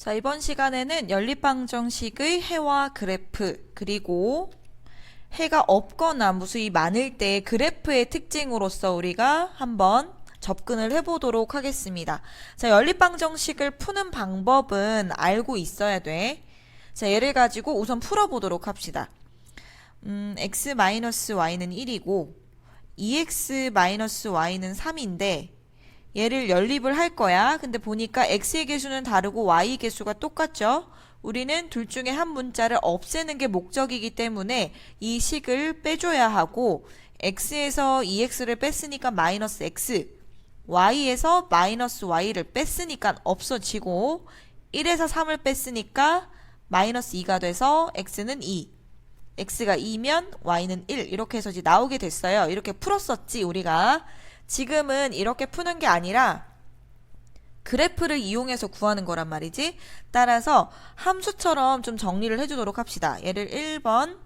자, 이번 시간에는 연립방정식의 해와 그래프, 그리고 해가 없거나 무수히 많을 때 그래프의 특징으로서 우리가 한번 접근을 해보도록 하겠습니다. 자, 연립방정식을 푸는 방법은 알고 있어야 돼. 자, 얘를 가지고 우선 풀어보도록 합시다. x-y는 1이고 2x-y는 3인데 얘를 연립을 할 거야. 근데 보니까 x의 개수는 다르고 y의 개수가 똑같죠? 우리는 둘 중에 한 문자를 없애는 게 목적이기 때문에 이 식을 빼줘야 하고 x에서 2x를 뺐으니까 마이너스 x, y에서 마이너스 y를 뺐으니까 없어지고 1에서 3을 뺐으니까 마이너스 2가 돼서 x는 2, x가 2면 y는 1 이렇게 해서 이제 나오게 됐어요. 이렇게 풀었었지 우리가. 지금은 이렇게 푸는 게 아니라 그래프를 이용해서 구하는 거란 말이지. 따라서 함수처럼 좀 정리를 해주도록 합시다. 얘를 1번,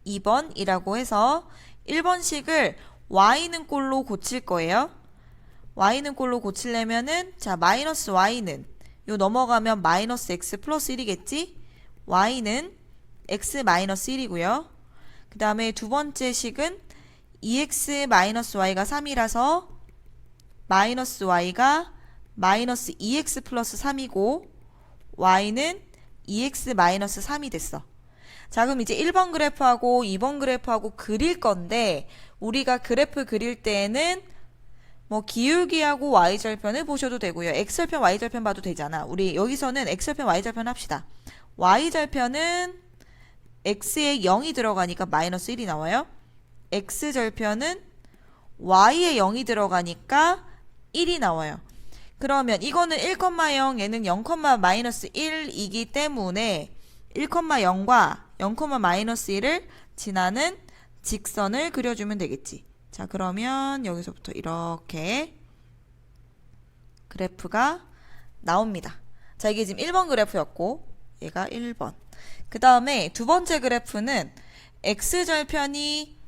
2번이라고 해서 1번식을 y는 꼴로 고칠 거예요. y는 꼴로 고치려면은 자 마이너스 y는 요 넘어가면 마이너스 x 플러스 1이겠지. y는 x 마이너스 1이고요. 그 다음에 두 번째 식은 2x-y가 3이라서 마이너스 y가 마이너스 2x 플러스 3이고 y는 2x-3이 됐어. 자, 그럼 이제 1번 그래프하고 2번 그래프하고 그릴 건데 우리가 그래프 그릴 때에는 뭐 기울기하고 y절편을 보셔도 되고요. x절편, y절편 봐도 되잖아. 우리 여기서는 x절편, y절편 합시다. y절편은 x에 0이 들어가니까 마이너스 1이 나와요. x절편은 y에 0이 들어가니까 1이 나와요. 그러면 이거는 1,0 얘는 0,-1이기 때문에 1,0과 0,-1을 지나는 직선을 그려주면 되겠지. 자, 그러면 여기서부터 이렇게 그래프가 나옵니다. 자, 이게 지금 1번 그래프였고 얘가 1번. 그 다음에 두 번째 그래프는 x절편이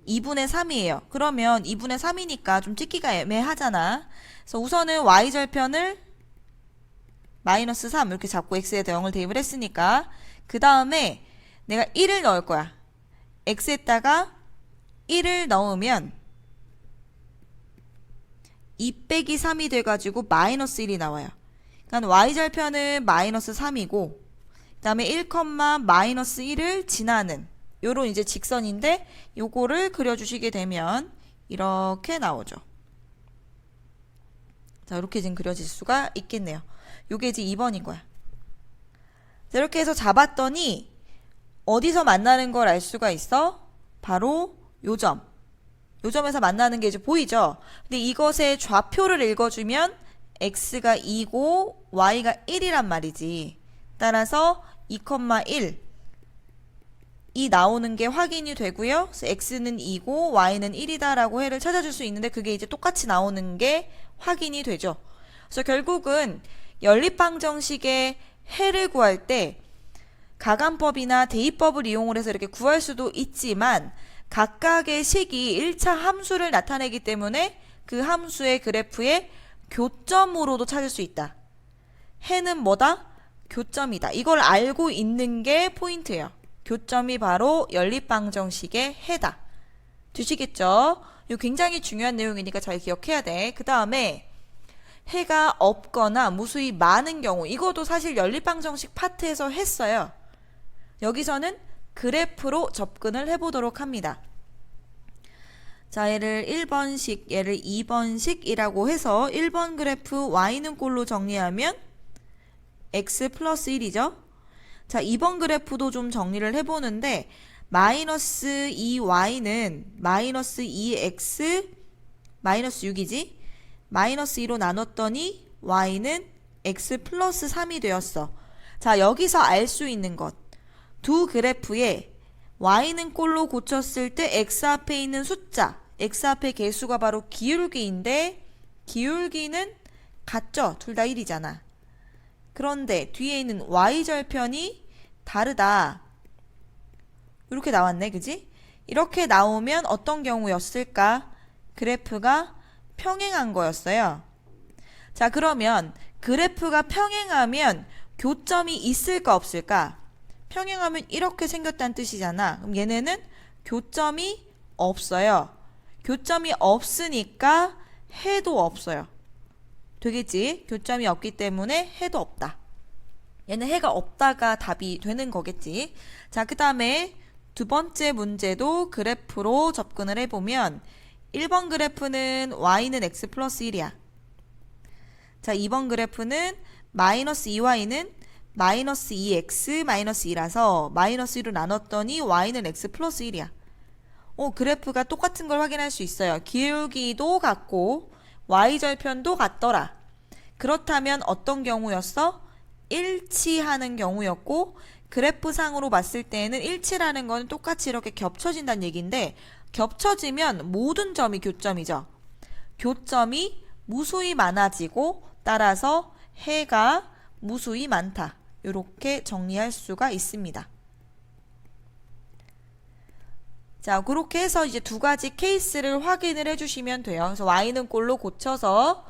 2분의 3이에요. 그러면 2분의 3이니까 좀 찍기가 애매하잖아. 그래서 우선은 y절편을 마이너스 3 이렇게 잡고 x에다 0을 대입을 했으니까 그 다음에 내가 1을 넣을 거야. x에다가 1을 넣으면 2 빼기 3이 돼가지고 마이너스 1이 나와요. 그러니까 y절편은 마이너스 3이고 그 다음에 1, 마이너스 1을 지나는 요런 이제 직선인데 요거를 그려주시게 되면 이렇게 나오죠. 자, 이렇게 지금 그려질 수가 있겠네요. 요게 이제 2번인 거야. 자, 이렇게 해서 잡았더니 어디서 만나는 걸 알 수가 있어? 바로 요 점. 요 점에서 만나는 게 이제 보이죠? 근데 이것의 좌표를 읽어주면 x가 2고 y가 1이란 말이지. 따라서 2,1 이 나오는 게 확인이 되고요. 그래서 x는 2고 y는 1이다 라고 해를 찾아줄 수 있는데 그게 이제 똑같이 나오는 게 확인이 되죠. 그래서 결국은 연립방정식의 해를 구할 때 가감법이나 대입법을 이용을 해서 이렇게 구할 수도 있지만 각각의 식이 1차 함수를 나타내기 때문에 그 함수의 그래프의 교점으로도 찾을 수 있다. 해는 뭐다? 교점이다. 이걸 알고 있는 게 포인트예요. 교점이 바로 연립방정식의 해다. 되시겠죠? 이거 굉장히 중요한 내용이니까 잘 기억해야 돼. 그 다음에 해가 없거나 무수히 많은 경우 이것도 사실 연립방정식 파트에서 했어요. 여기서는 그래프로 접근을 해보도록 합니다. 자, 얘를 1번식, 얘를 2번식이라고 해서 1번 그래프 y는 꼴로 정리하면 x 플러스 1이죠. 자, 2번 그래프도 좀 정리를 해보는데 마이너스 2y는 마이너스 2x 마이너스 6이지. 마이너스 2로 나눴더니 y는 x 플러스 3이 되었어. 자, 여기서 알 수 있는 것. 두 그래프에 y는 꼴로 고쳤을 때 x 앞에 있는 숫자, x 앞의 개수가 바로 기울기인데 기울기는 같죠? 둘 다 1이잖아. 그런데 뒤에 있는 y절편이 다르다. 이렇게 나왔네, 그지? 이렇게 나오면 어떤 경우였을까? 그래프가 평행한 거였어요. 자, 그러면 그래프가 평행하면 교점이 있을까 없을까? 평행하면 이렇게 생겼다는 뜻이잖아. 그럼 얘네는 교점이 없어요. 교점이 없으니까 해도 없어요. 되겠지? 교점이 없기 때문에 해도 없다. 얘는 해가 없다가 답이 되는 거겠지. 자, 그 다음에 두 번째 문제도 그래프로 접근을 해보면 1번 그래프는 y는 x 플러스 1이야. 자, 2번 그래프는 마이너스 2y는 마이너스 2x 마이너스 2라서 마이너스 1로 나눴더니 y는 x 플러스 1이야. 그래프가 똑같은 걸 확인할 수 있어요. 기울기도 같고 y절편도 같더라. 그렇다면 어떤 경우였어? 일치하는 경우였고 그래프상으로 봤을 때는 일치라는 건 똑같이 이렇게 겹쳐진다는 얘기인데 겹쳐지면 모든 점이 교점이죠. 교점이 무수히 많아지고 따라서 해가 무수히 많다. 이렇게 정리할 수가 있습니다. 자, 그렇게 해서 이제 두 가지 케이스를 확인을 해주시면 돼요. 그래서 y는 꼴로 고쳐서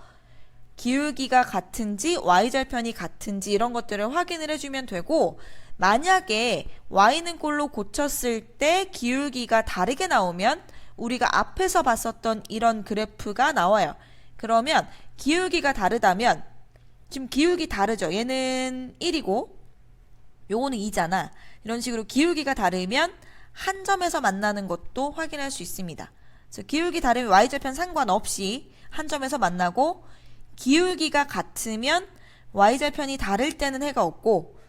기울기가 같은지 y절편이 같은지 이런 것들을 확인을 해주면 되고 만약에 y는 꼴로 고쳤을 때 기울기가 다르게 나오면 우리가 앞에서 봤었던 이런 그래프가 나와요. 그러면 기울기가 다르다면 지금 기울기 다르죠. 얘는 1이고 요거는 2잖아. 이런 식으로 기울기가 다르면 한 점에서 만나는 것도 확인할 수 있습니다. 그래서 기울기 다르면 y절편 상관없이 한 점에서 만나고 기울기가 같으면 y절편이 다를 때는 해가 없고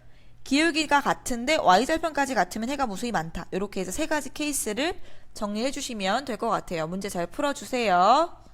기울기가 같은데 y절편까지 같으면 해가 무수히 많다. 이렇게 해서 세 가지 케이스를 정리해 주시면 될 것 같아요. 문제 잘 풀어주세요.